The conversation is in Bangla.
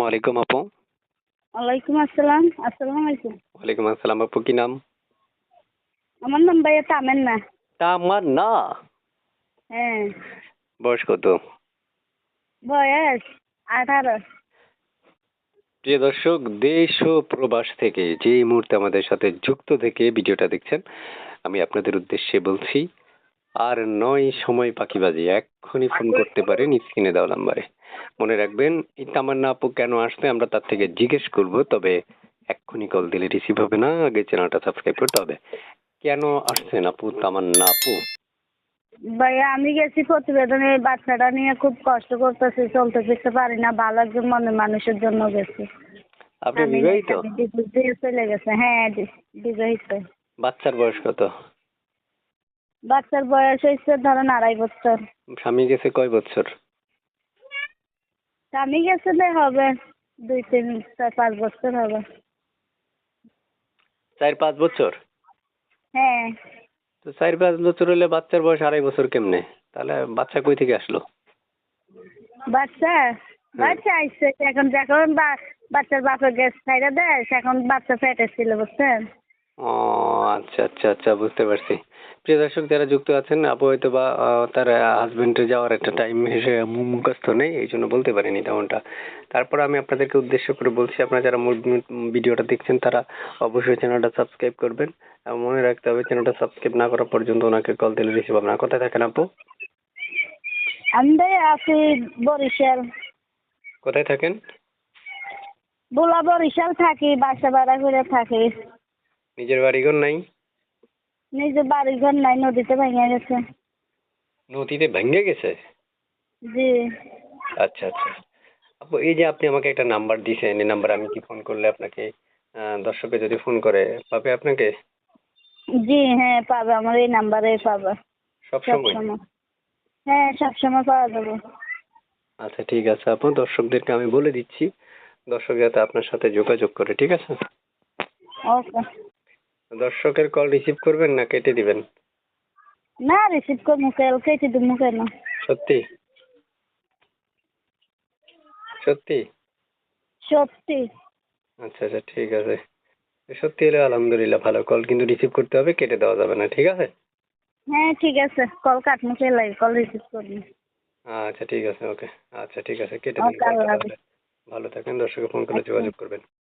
আলাইকুম আপু। ওয়ালাইকুম আসসালাম। আসসালামু আলাইকুম। ওয়ালাইকুম আসসালাম আপু, কি নাম? আমার নাম ভাইয়া তামান্না। তামান্না। হ্যাঁ। বয়স কত? বয়স 18। প্রিয় দর্শক, দেশ ও প্রবাস থেকে যে এই মুহূর্তে আমাদের সাথে যুক্ত থেকে ভিডিওটা দেখছেন, আমি আপনাদের উদ্দেশ্যে বলছি, আর নয় সময় পাখিবাজি, এক্ষুনি ফোন করতে পারেন স্ক্রিনে দেওয়া নাম্বারে। মনে রাখবেন, এই তামান্না আপু কেন আসবে আমরা তার থেকে জিজ্ঞেস করব, তবে এক্ষুনি কল দিলে রিসিভ হবে না, আগে চ্যানেলটা সাবস্ক্রাইব করতে হবে। কেন আসছেন আপু, তামান্না আপু? ভাইয়া আমি গেছি প্রতিবেদনে, বাচ্চাটা নিয়ে খুব কষ্ট করতেছি, চলতে ফিরতে পারি না, ভালো একজন মানুষের জন্য গেছি। আপনি আমি বিবাহিত? ডিভোর্স দিয়ে চলে গেছে। হ্যাঁ, বিবাহিত। বাচ্চার বয়স কত? বাচ্চার বয়স হয়েছে ধরেন 2.5 বছর। স্বামী গেছে কয় বছর? স্বামী গেছে হবে 2, 3, 4, 5 বছর হবে। 4-5 বছর? হ্যাঁ। তো 4-5 বছর হলে বাচ্চার বয়স 2.5 বছর কেমনে? তাহলে বাচ্চা কই থেকে আসলো? বাচ্চা বাচ্চা আইসে এখন, যখন বাচ্চার বাপের গ্যাস ছাইড়া দেয় এখন বাচ্চা পেটে ছিল, বুঝছেন? ও আচ্ছা আচ্ছা আচ্ছা, বুঝতে পারছি। প্রিয় দর্শক যারা যুক্ত আছেন, আপু হয়তো বা তার হাজবেন্ডে যাওয়ার একটা টাইম এসে মুখস্থ নেই, এই জন্য বলতে পারিনি তেমনটা। তারপর আমি আপনাদেরকে উদ্দেশ্য করে বলছি, আপনারা যারা মূল ভিডিওটা দেখছেন তারা অবশ্যই চ্যানেলটা সাবস্ক্রাইব করবেন। এবং মনে রাখতে হবে, চ্যানেলটা সাবস্ক্রাইব না করা পর্যন্ত ওনাকে কল দিলে রিসিভ হবে না। কোথায় থাকেন আপু? আমি আছি বরিশাল। কোথায় থাকেন? বরিশাল থাকি, বাসা ভাড়া করে থাকি। নিজের বাড়িঘর নাই? নিজের বাড়ি ঘর নাই, নদীতে ভেঙে গেছে। নদীতে ভেঙে গেছে? জি। আচ্ছা আচ্ছা। আপু, এই যে আপনি আমাকে একটা নাম্বার দিয়েছেন, এই নাম্বারে আমি কি ফোন করলে আপনাকে, দর্শকে যদি ফোন করে পাবে আপনাকে? জি হ্যাঁ, পাবে, আমার এই নাম্বারে পাবে সব সময়? সবসময়। হ্যাঁ, সবসময় পাওয়া যাবে। আচ্ছা ঠিক আছে আপু, দর্শকদেরকে আমি বলে দিচ্ছি, দর্শক যাতে আপনার সাথে যোগাযোগ করে, ঠিক আছে? ওকে। দর্শকের কল রিসিভ করবেন না কেটে দিবেন? না, রিসিভ করবো, কেটে দিব কেন? সত্যি? সত্যি? সত্যি। আচ্ছা আচ্ছা ঠিক আছে। সত্যি হলে আলহামদুলিল্লাহ ভালো, কল কিন্তু রিসিভ করতে হবে, কেটে দেওয়া যাবে না, ঠিক আছে? হ্যাঁ ঠিক আছে, কল কাটমু লাগে, কল রিসিভ করবো। আচ্ছা ঠিক আছে, ওকে। আচ্ছা ঠিক আছে, কেটে দিন ওকে, কলটা আল্লাহ হাফিজ। তাহলে। ভালো থাকেন, দর্শকে ফোন করলে আচ্ছা। যোগাযোগ করবেন।